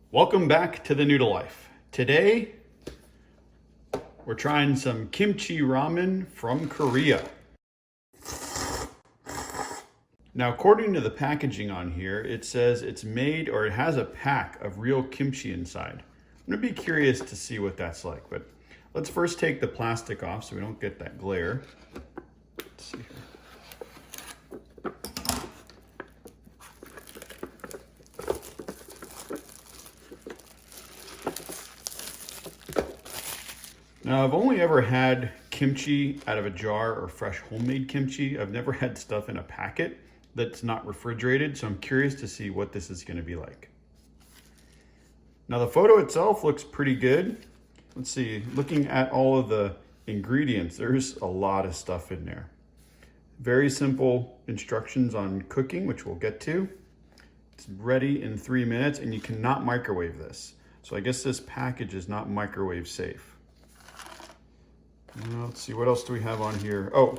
Welcome back to the Noodle Life. Today, we're trying some kimchi ramen from Korea. Now, according to the packaging on here, it says it's made, or it has a pack of real kimchi inside. I'm gonna be curious to see what that's like, but let's first take the plastic off so we don't get that glare. Let's see here. Now, I've only ever had kimchi out of a jar or fresh homemade kimchi. I've never had stuff in a packet that's not refrigerated, so I'm curious to see what this is going to be like. Now, the photo itself looks pretty good. Let's see, looking at all of the ingredients, there's a lot of stuff in there. Very simple instructions on cooking, which we'll get to. It's ready in 3 minutes, and you cannot microwave this. So I guess this package is not microwave safe. Let's see, what else do we have on here? Oh,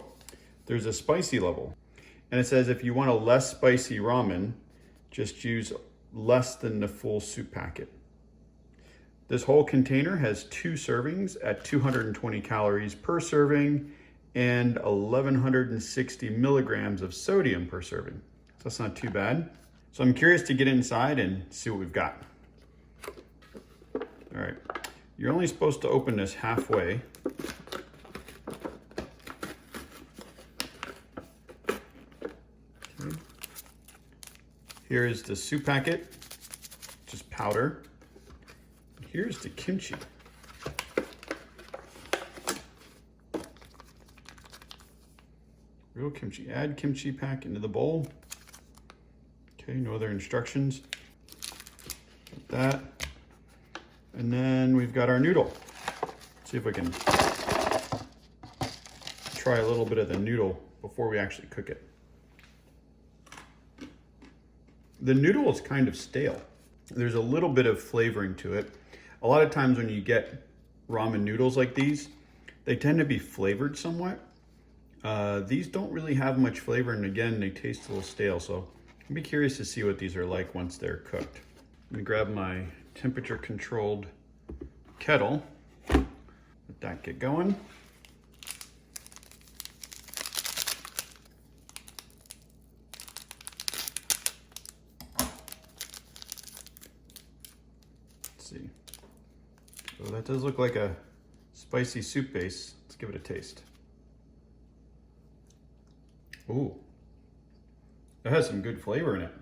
there's a spicy level. And it says if you want a less spicy ramen, just use less than the full soup packet. This whole container has 2 servings at 220 calories per serving and 1160 milligrams of sodium per serving. So that's not too bad. So I'm curious to get inside and see what we've got. All right, you're only supposed to open this halfway. Here is the soup packet, just powder. Here's the kimchi. Real kimchi. Add kimchi pack into the bowl. Okay, no other instructions. Got that. And then we've got our noodle. Let's see if we can try a little bit of the noodle before we actually cook it. The noodle is kind of stale. There's a little bit of flavoring to it. A lot of times when you get ramen noodles like these, they tend to be flavored somewhat. These don't really have much flavor, and again, they taste a little stale, so I'd be curious to see what these are like once they're cooked. Let me grab my temperature controlled kettle. Let that get going. See. So that does look like a spicy soup base. Let's give it a taste. Ooh, that has some good flavor in it.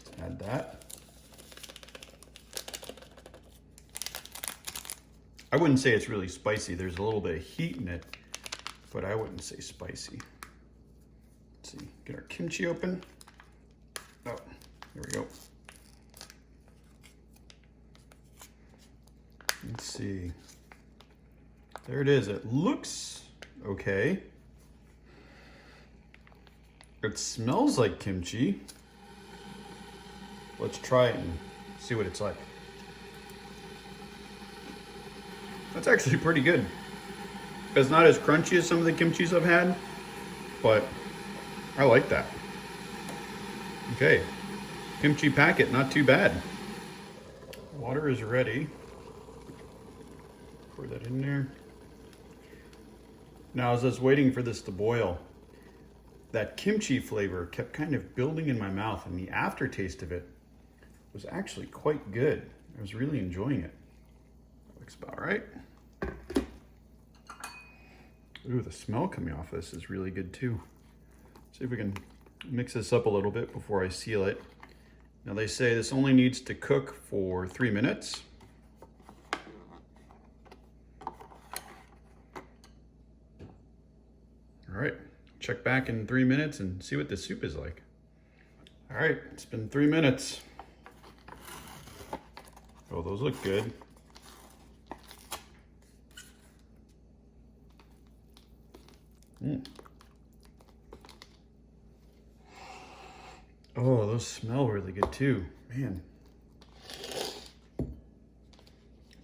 Let's add that. I wouldn't say it's really spicy. There's a little bit of heat in it, but I wouldn't say spicy. Let's see, get our kimchi open. Oh, here we go. Let's see. There it is. It looks okay. It smells like kimchi. Let's try it and see what it's like. That's actually pretty good. It's not as crunchy as some of the kimchis I've had, but I like that. Okay, kimchi packet, not too bad. Water is ready. Pour that in there. Now, as I was waiting for this to boil, that kimchi flavor kept kind of building in my mouth, and the aftertaste of it was actually quite good. I was really enjoying it. Looks about right. Ooh, the smell coming off this is really good too. See if we can mix this up a little bit before I seal it. Now, they say this only needs to cook for 3 minutes. All right, check back in 3 minutes and see what the soup is like. All right, it's been 3 minutes. Oh, those look good. Oh, those smell really good too, man.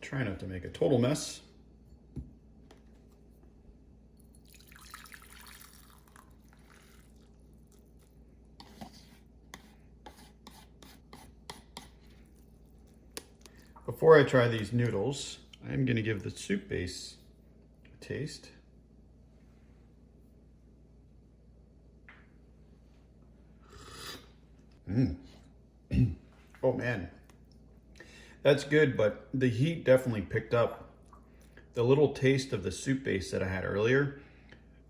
Try not to make a total mess. Before I try these noodles, I'm going to give the soup base a taste. Oh man, that's good, but the heat definitely picked up. The little taste of the soup base that I had earlier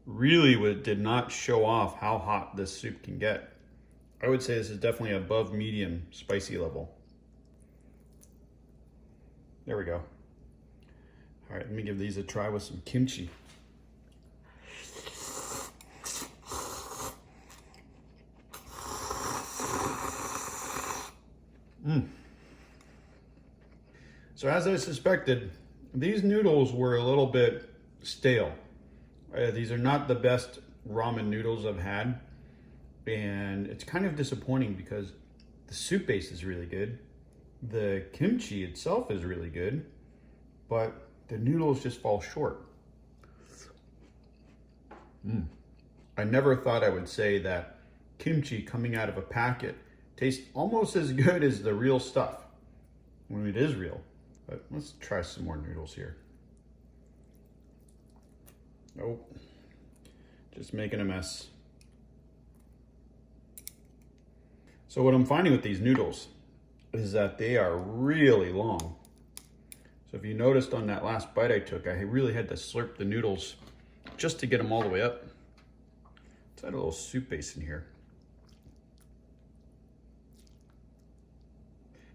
really did not show off how hot this soup can get. I would say this is definitely above medium spicy level. There we go. All right, let me give these a try with some kimchi. So as I suspected, these noodles were a little bit stale. These are not the best ramen noodles I've had. And it's kind of disappointing because the soup base is really good. The kimchi itself is really good, but the noodles just fall short. I never thought I would say that kimchi coming out of a packet tastes almost as good as the real stuff, when it is real. But let's try some more noodles here. Nope, just making a mess. So what I'm finding with these noodles is that they are really long. So if you noticed on that last bite I took, I really had to slurp the noodles just to get them all the way up. Let's add a little soup base in here.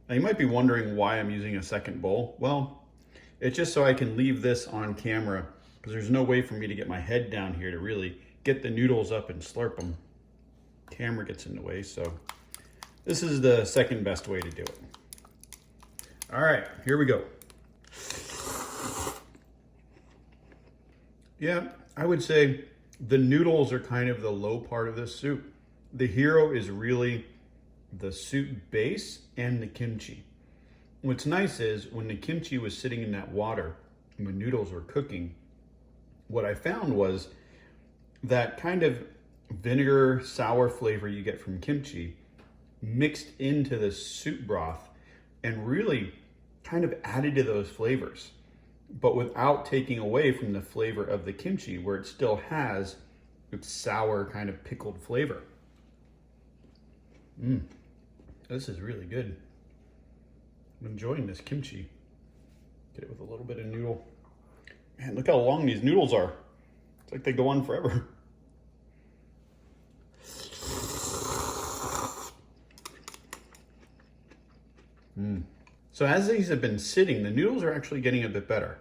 Now you might be wondering why I'm using a second bowl. Well, it's just so I can leave this on camera because there's no way for me to get my head down here to really get the noodles up and slurp them. Camera gets in the way, so this is the second best way to do it. All right, here we go. Yeah, I would say the noodles are kind of the low part of this soup. The hero is really the soup base and the kimchi. What's nice is when the kimchi was sitting in that water and the noodles were cooking, what I found was that kind of vinegar sour flavor you get from kimchi mixed into the soup broth and really kind of added to those flavors, but without taking away from the flavor of the kimchi, where it still has its sour kind of pickled flavor. This is really good. I'm enjoying this kimchi. Get it with a little bit of noodle. Man, look how long these noodles are. It's like they go on forever. So as these have been sitting, the noodles are actually getting a bit better.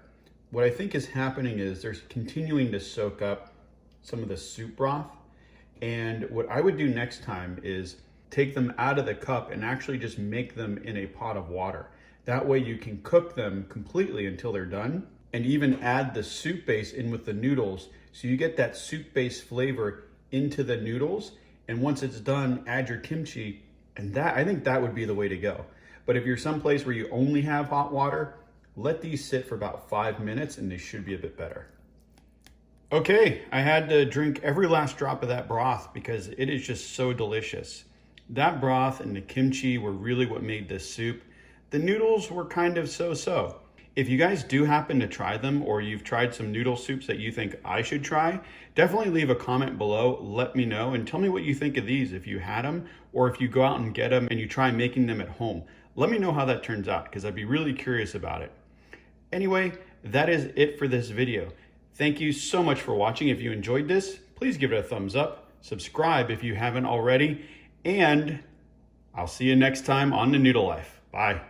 What I think is happening is they're continuing to soak up some of the soup broth. And what I would do next time is take them out of the cup and actually just make them in a pot of water. That way you can cook them completely until they're done, and even add the soup base in with the noodles. So you get that soup base flavor into the noodles. And once it's done, add your kimchi. And I think that would be the way to go. But if you're someplace where you only have hot water, let these sit for about 5 minutes and they should be a bit better. Okay, I had to drink every last drop of that broth because it is just so delicious. That broth and the kimchi were really what made this soup. The noodles were kind of so-so. If you guys do happen to try them, or you've tried some noodle soups that you think I should try, definitely leave a comment below, let me know, and tell me what you think of these if you had them, or if you go out and get them and you try making them at home. Let me know how that turns out, because I'd be really curious about it. Anyway, that is it for this video. Thank you so much for watching. If you enjoyed this, please give it a thumbs up, subscribe if you haven't already, and I'll see you next time on The Noodle Life. Bye.